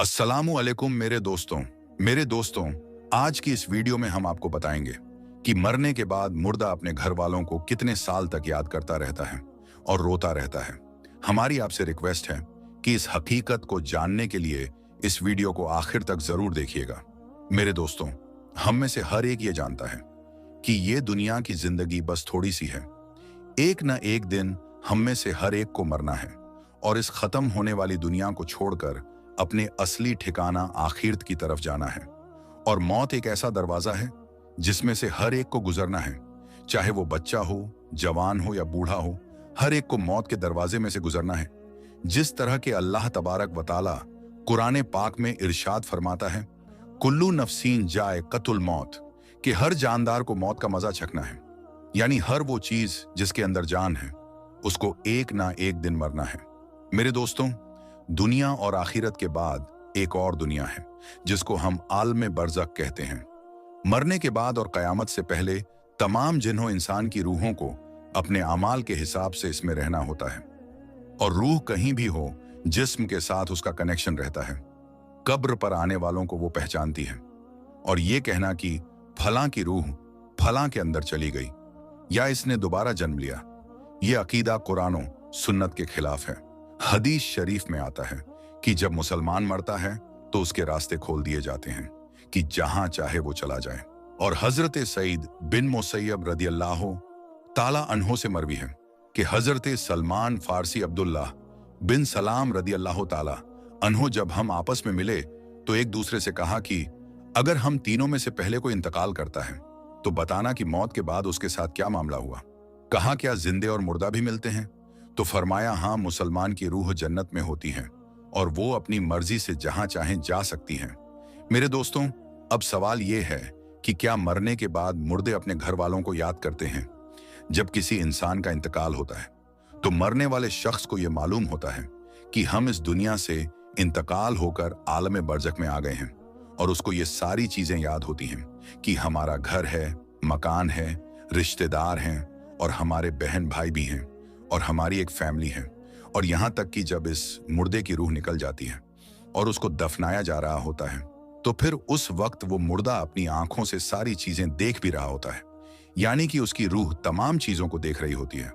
अस्सलामु अलैकुम मेरे दोस्तों, आज की इस वीडियो में हम आपको बताएंगे कि मरने के बाद मुर्दा अपने घर वालों को कितने साल तक याद करता रहता है और रोता रहता है। हमारी आपसे रिक्वेस्ट है कि इस हकीकत को जानने के लिए इस वीडियो को आखिर तक जरूर देखिएगा। मेरे दोस्तों, हम में से हर एक ये जानता है कि ये दुनिया की जिंदगी बस थोड़ी सी है। एक न एक दिन हम में से हर एक को मरना है और इस खत्म होने वाली दुनिया को छोड़कर अपने असली ठिकाना आखिरत की तरफ जाना है। और मौत एक ऐसा दरवाजा है जिसमें से हर एक को गुजरना है, चाहे वो बच्चा हो, जवान हो या बूढ़ा हो, हर एक को मौत के दरवाजे में से गुजरना है। जिस तरह के अल्लाह तबारक व तआला कुरान पाक में इरशाद फरमाता है, कुल्लू नफसीन जायक़तुल मौत, कि हर जानदार को मौत का मजा चखना है। यानी हर वो चीज जिसके अंदर जान है उसको एक ना एक दिन मरना है। मेरे दोस्तों, दुनिया और आखिरत के बाद एक और दुनिया है जिसको हम आलम बरज़ख कहते हैं। मरने के बाद और कयामत से पहले तमाम जिन्हों इंसान की रूहों को अपने अमाल के हिसाब से इसमें रहना होता है, और रूह कहीं भी हो जिस्म के साथ उसका कनेक्शन रहता है। कब्र पर आने वालों को वो पहचानती है, और ये कहना कि फलां की रूह फलां के अंदर चली गई या इसने दोबारा जन्म लिया, ये अकीदा कुरान सुन्नत के खिलाफ है। हदीस शरीफ में आता है कि जब मुसलमान मरता है तो उसके रास्ते खोल दिए जाते हैं कि जहां चाहे वो चला जाए। और हजरत सईद बिन मुसैयब रदियल्लाहु ताला अन्हो से मरवी है कि हजरत सलमान फारसी अब्दुल्लाह बिन सलाम रदियल्लाहु ताला अन्हो जब हम आपस में मिले तो एक दूसरे से कहा कि अगर हम तीनों में से पहले कोई इंतकाल करता है तो बताना कि मौत के बाद उसके साथ क्या मामला हुआ। कहा, क्या जिंदे और मुर्दा भी मिलते हैं? तो फरमाया, हाँ, मुसलमान की रूह जन्नत में होती है और वो अपनी मर्जी से जहां चाहें जा सकती हैं। मेरे दोस्तों, अब सवाल ये है कि क्या मरने के बाद मुर्दे अपने घर वालों को याद करते हैं? जब किसी इंसान का इंतकाल होता है तो मरने वाले शख्स को यह मालूम होता है कि हम इस दुनिया से इंतकाल होकर आलम बरज़ख में आ गए हैं, और उसको ये सारी चीजें याद होती हैं कि हमारा घर है, मकान है, रिश्तेदार हैं, और हमारे बहन भाई भी हैं, और हमारी एक फैमिली है। और यहाँ तक कि जब इस मुर्दे की रूह निकल जाती है और उसको दफनाया जा रहा होता है तो फिर उस वक्त वो मुर्दा अपनी आंखों से सारी चीजें देख भी रहा होता है। यानी कि उसकी रूह तमाम चीजों को देख रही होती है,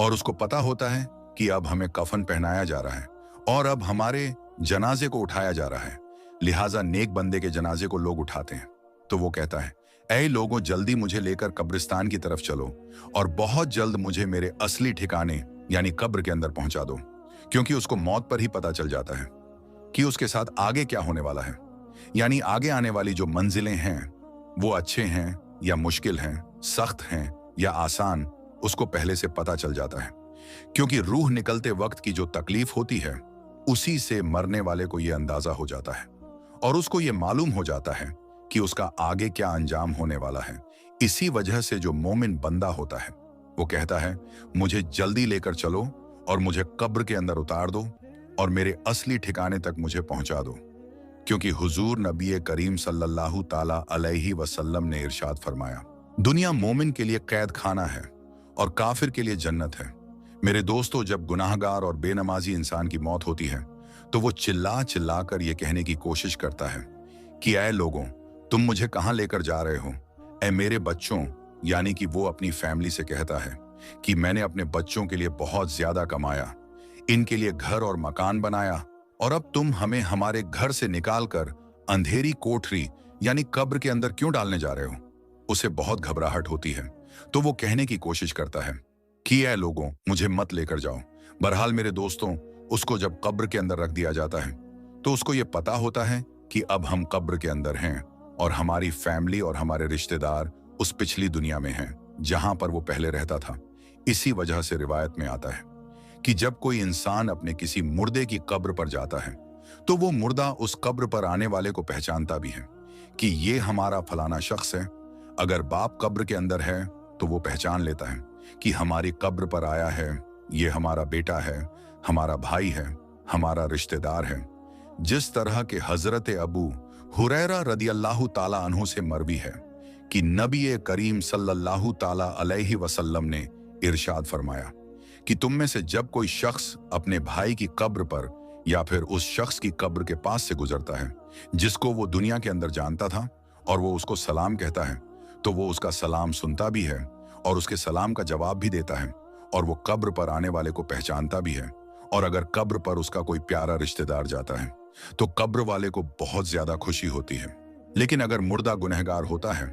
और उसको पता होता है कि अब हमें कफन पहनाया जा रहा है और अब हमारे जनाजे को उठाया जा रहा है। लिहाजा नेक बंदे के जनाजे को लोग उठाते हैं तो वो कहता है, ऐ लोगों, जल्दी मुझे लेकर कब्रिस्तान की तरफ चलो और बहुत जल्द मुझे मेरे असली ठिकाने यानी कब्र के अंदर पहुंचा दो। क्योंकि उसको मौत पर ही पता चल जाता है कि उसके साथ आगे क्या होने वाला है। यानी आगे आने वाली जो मंजिलें हैं वो अच्छे हैं या मुश्किल हैं, सख्त हैं या आसान, उसको पहले से पता चल जाता है। क्योंकि रूह निकलते वक्त की जो तकलीफ होती है उसी से मरने वाले को यह अंदाजा हो जाता है, और उसको ये मालूम हो जाता है कि उसका आगे क्या अंजाम होने वाला है। इसी वजह से जो मोमिन बंदा होता है वो कहता है, मुझे जल्दी लेकर चलो और मुझे कब्र के अंदर उतार दो और मेरे असली ठिकाने तक मुझे पहुंचा दो। क्योंकि हुजूर नबी करीम सल्लल्लाहु ताला अलैहि वसल्लम ने इरशाद फरमाया, दुनिया मोमिन के लिए कैद खाना है और काफिर के लिए जन्नत है। मेरे दोस्तों, जब गुनाहगार और बेनमाजी इंसान की मौत होती है तो वो चिल्ला चिल्ला कर ये कहने की कोशिश करता है कि ऐ लोगों, तुम मुझे कहां लेकर जा रहे हो? ऐ मेरे बच्चों, यानी कि वो अपनी फैमिली से कहता है कि मैंने अपने बच्चों के लिए बहुत ज्यादा कमाया, इनके लिए घर और मकान बनाया, और अब तुम हमें हमारे घर से निकालकर अंधेरी कोठरी यानी कब्र के अंदर क्यों डालने जा रहे हो? उसे बहुत घबराहट होती है तो वो कहने की कोशिश करता है कि ऐ लोगों, मुझे मत लेकर जाओ। बहरहाल मेरे दोस्तों, उसको जब कब्र के अंदर रख दिया जाता है तो उसको ये पता होता है कि अब हम कब्र के अंदर हैं और हमारी फैमिली और हमारे रिश्तेदार उस पिछली दुनिया में हैं जहां पर वो पहले रहता था। इसी वजह से रिवायत में आता है कि जब कोई इंसान अपने किसी मुर्दे की कब्र पर जाता है तो वो मुर्दा उस कब्र पर आने वाले को पहचानता भी है कि ये हमारा फलाना शख्स है। अगर बाप कब्र के अंदर है तो वो पहचान लेता है कि हमारी कब्र पर आया है, ये हमारा बेटा है, हमारा भाई है, हमारा रिश्तेदार है। जिस तरह के हजरत अबू हुरैरा रदियल्लाहु ताला अन्हु से मरवी है कि नबी करीम सल्लल्लाहु ताला अलैहि वसल्लम ने इरशाद फरमाया कि तुम में से जब कोई शख्स अपने भाई की कब्र पर या फिर उस शख्स की कब्र के पास से गुजरता है जिसको वो दुनिया के अंदर जानता था और वो उसको सलाम कहता है, तो वो उसका सलाम सुनता भी है और उसके सलाम का जवाब भी देता है, और वो कब्र पर आने वाले को पहचानता भी है। और अगर कब्र पर उसका कोई प्यारा रिश्तेदार जाता है तो कब्र वाले को बहुत ज्यादा खुशी होती है। लेकिन अगर मुर्दा गुनहगार होता है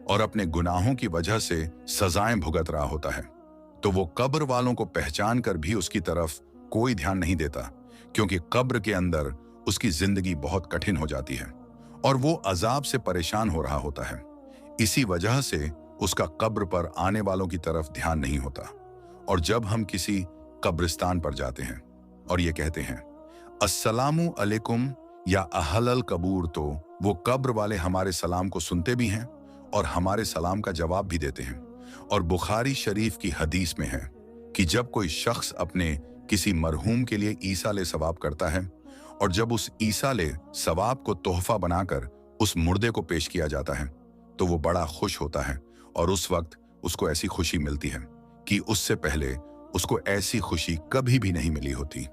और अपने गुनाहों की वजह से सजाएं भुगत रहा होता है, तो वो कब्र वालों को पहचान कर भी उसकी तरफ कोई ध्यान नहीं देता, क्योंकि कब्र के अंदर उसकी जिंदगी बहुत कठिन हो जाती है और वो अजाब से परेशान हो रहा होता है। इसी वजह से उसका कब्र पर आने वालों की तरफ ध्यान नहीं होता। और जब हम किसी कब्रिस्तान पर जाते हैं और ये कहते हैं अस्सलामु अलैकुम या अहलल कबूर, तो वो कब्र वाले हमारे सलाम को सुनते भी हैं और हमारे सलाम का जवाब भी देते हैं। और बुखारी शरीफ की हदीस में है कि जब कोई शख्स अपने किसी मरहूम के लिए ईसाले सवाब करता है और जब उस ईसाले सवाब को तोहफा बनाकर उस मुर्दे को पेश किया जाता है तो वो बड़ा खुश होता है, और उस वक्त उसको ऐसी खुशी मिलती है कि उससे पहले उसको ऐसी खुशी कभी भी नहीं मिली होती।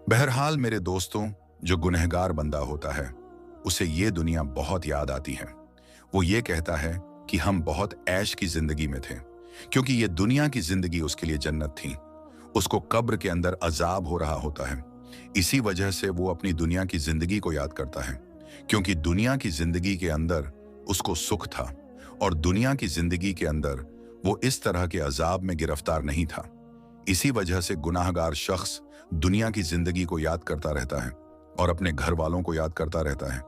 बहरहाल मेरे दोस्तों, जो गुनहगार बंदा होता है उसे ये दुनिया बहुत याद आती है। वो ये कहता है कि हम बहुत ऐश की जिंदगी में थे, क्योंकि ये दुनिया की जिंदगी उसके लिए जन्नत थी। उसको कब्र के अंदर अजाब हो रहा होता है, इसी वजह से वो अपनी दुनिया की जिंदगी को याद करता है, क्योंकि दुनिया की जिंदगी के अंदर उसको सुख था और दुनिया की जिंदगी के अंदर वो इस तरह के अजाब में गिरफ्तार नहीं था। इसी वजह से गुनाहगार शख्स दुनिया की जिंदगी को याद करता रहता है और अपने घर वालों को याद करता रहता है।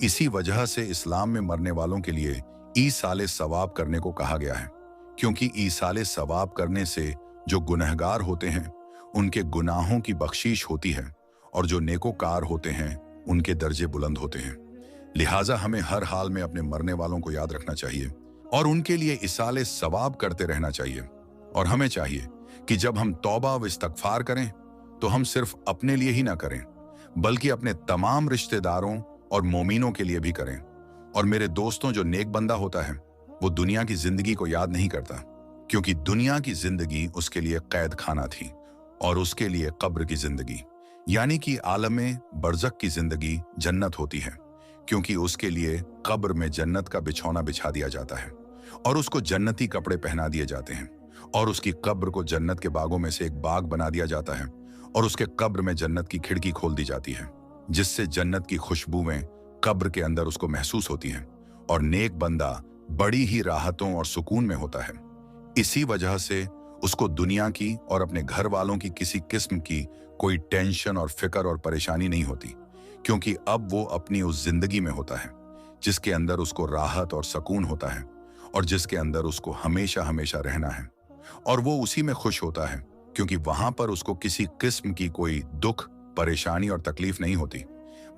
इसी वजह से इस्लाम में मरने वालों के लिए ईसाले सवाब करने को कहा गया है, क्योंकि ईसाले सवाब करने से जो गुनहगार होते हैं उनके गुनाहों की बख्शीश होती है और जो नेकोकार होते हैं उनके दर्जे बुलंद होते हैं। लिहाजा हमें हर हाल में अपने मरने वालों को याद रखना चाहिए और उनके लिए इसाले सवाब करते रहना चाहिए। और हमें चाहिए कि जब हम तौबा व इस्तगफार करें तो हम सिर्फ अपने लिए ही ना करें, बल्कि अपने तमाम रिश्तेदारों और मोमिनों के लिए भी करें। और मेरे दोस्तों, जो नेक बंदा होता है वो दुनिया की जिंदगी को याद नहीं करता, क्योंकि दुनिया की जिंदगी उसके लिए कैद खाना थी और उसके लिए कब्र की जिंदगी यानी कि आलमे बरज़ख की जिंदगी जन्नत होती है, क्योंकि उसके लिए कब्र में जन्नत का बिछौना बिछा दिया जाता है और उसको जन्नती कपड़े पहना दिए जाते हैं और उसकी कब्र को जन्नत के बागों में से एक बाग बना दिया जाता है और उसके कब्र में जन्नत की खिड़की खोल दी जाती है, जिससे जन्नत की खुशबुएं कब्र के अंदर उसको महसूस होती हैं और नेक बंदा बड़ी ही राहतों और सुकून में होता है। इसी वजह से उसको दुनिया की और अपने घर वालों की किसी किस्म की कोई टेंशन और फिक्र और परेशानी नहीं होती, क्योंकि अब वो अपनी उस जिंदगी में होता है जिसके अंदर उसको राहत और सुकून होता है और जिसके अंदर उसको हमेशा हमेशा रहना है। और वो उसी में खुश होता है, क्योंकि वहां पर उसको किसी किस्म की कोई दुख, परेशानी और तकलीफ नहीं होती,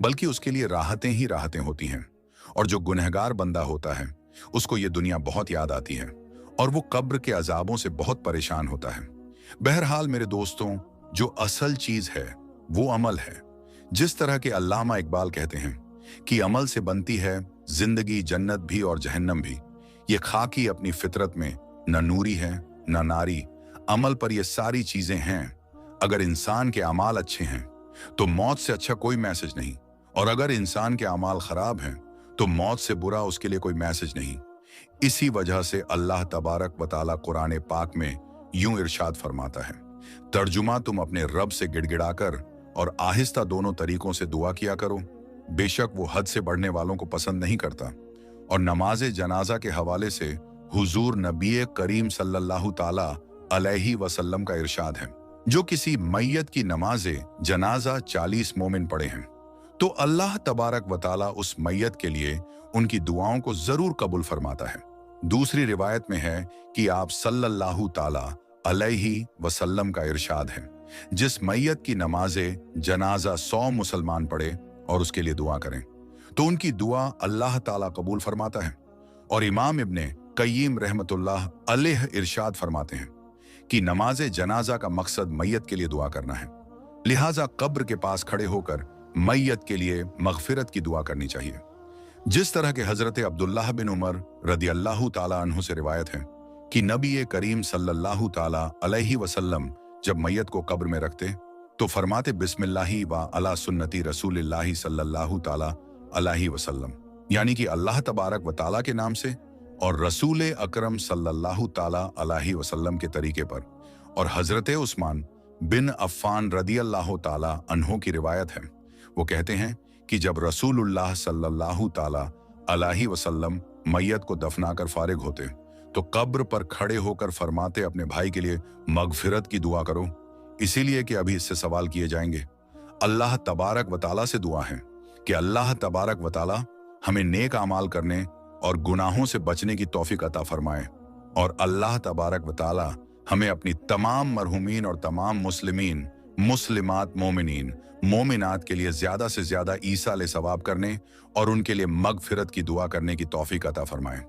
बल्कि उसके लिए राहतें ही राहतें होती हैं। और जो गुनहगार बंदा होता है उसको ये दुनिया बहुत याद आती है और वो कब्र के अजाबों से बहुत परेशान होता है। बहरहाल मेरे दोस्तों, जो असल चीज है वो अमल है। जिस तरह के अल्लामा इकबाल कहते हैं कि अमल से बनती है जिंदगी, जन्नत भी और जहन्नम भी। ये खाकी अपनी फितरत में न नूरी है न नारी, अमल पर ये सारी चीजें हैं। अगर इंसान के अमाल अच्छे हैं तो मौत से अच्छा कोई मैसेज नहीं, और अगर इंसान के अमाल खराब हैं तो मौत से बुरा उसके लिए कोई मैसेज नहीं। इसी वजह से अल्लाह तबारक व तआला कुरान पाक में यूं इरशाद फरमाता है, तर्जुमा तुम अपने रब से गिड़गिड़ाकर और आहिस्ता दोनों तरीकों से दुआ किया करो, बेशक वो हद से बढ़ने वालों को पसंद नहीं करता। और नमाज जनाजा के हवाले से हुजूर नबी करीम सल्लल्लाहु ताला अलैहि वसल्लम का इरशाद है, जो किसी मैयत की नमाज जनाजा 40 मोमिन पढ़े हैं तो अल्लाह तबारक व तआला उस मैयत के लिए उनकी दुआओं को जरूर कबूल फरमाता है। दूसरी रिवायत में है कि आप सल्लल्लाहु ताला अलैहि वसल्लम का इरशाद है, जिस मैयत की नमाजे जनाजा 100 मुसलमान पढ़े और उसके लिए दुआ करें तो उनकी दुआ अल्लाह ताला कबूल फरमाता है। और इमाम इब्ने कय्यिम रहमतुल्लाह अलैह इरशाद फरमाते हैं कि नमाज जनाजा का मकसद मैयत के लिए दुआ करना है, लिहाजा कब्र के पास खड़े होकर मैयत के लिए मगफिरत की दुआ करनी चाहिए। जिस तरह के हजरत अब्दुल्लाह बिन उमर रदी अल्लाह ताला अन्हु से रिवायत है कि नबी करीम सल्लल्लाहु ताला अलैहि वसल्लम जब मैयत को कब्र में रखते तो फरमाते बिस्मिल्लाहि व अला सुन्नती रसूलिल्लाहि सल्लल्लाहु ताला अलैहि वसल्लम, यानी कि अल्लाह तबारक व ताला के नाम से और रसूल अकरम सल्लल्लाहु ताला अलैहि वसल्लम के तरीके पर। और हजरत उस्मान बिन अफ़्फ़ान रदियल्लाहु ताला अन्हो की रिवायत है, वो कहते हैं कि जब रसूलुल्लाह सल्लल्लाहु ताला अलैहि वसल्लम मैयत को दफनाकर फारिग होते तो कब्र पर खड़े होकर फरमाते अपने भाई के लिए मगफिरत की दुआ करो, इसीलिए कि अभी इससे सवाल किए जाएंगे। अल्लाह तबारक व ताला से दुआ है कि अल्लाह तबारक व ताला हमें नेक अमाल करने और गुनाहों से बचने की तौफीक अता फरमाए, और अल्लाह तबारक व ताला हमें अपनी तमाम मरहुमीन और तमाम मुस्लिमीन, मुस्लिमात, मोमिनीन, मोमिनात के लिए ज्यादा से ज्यादा ईसाले सवाब करने और उनके लिए मगफिरत की दुआ करने की तौफीक अता फरमाए।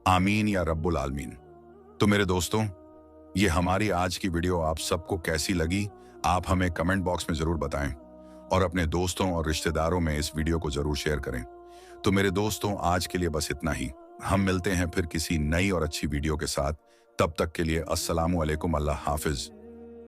आमीन या रब्बुल आलमीन। तो मेरे दोस्तों, ये हमारी आज की वीडियो आप सबको कैसी लगी, आप हमें कमेंट बॉक्स में जरूर बताएं और अपने दोस्तों और रिश्तेदारों में इस वीडियो को जरूर शेयर करें। तो मेरे दोस्तों, आज के लिए बस इतना ही। हम मिलते हैं फिर किसी नई और अच्छी वीडियो के साथ। तब तक के लिए अस्सलामु अलैकुम, अल्लाह हाफिज।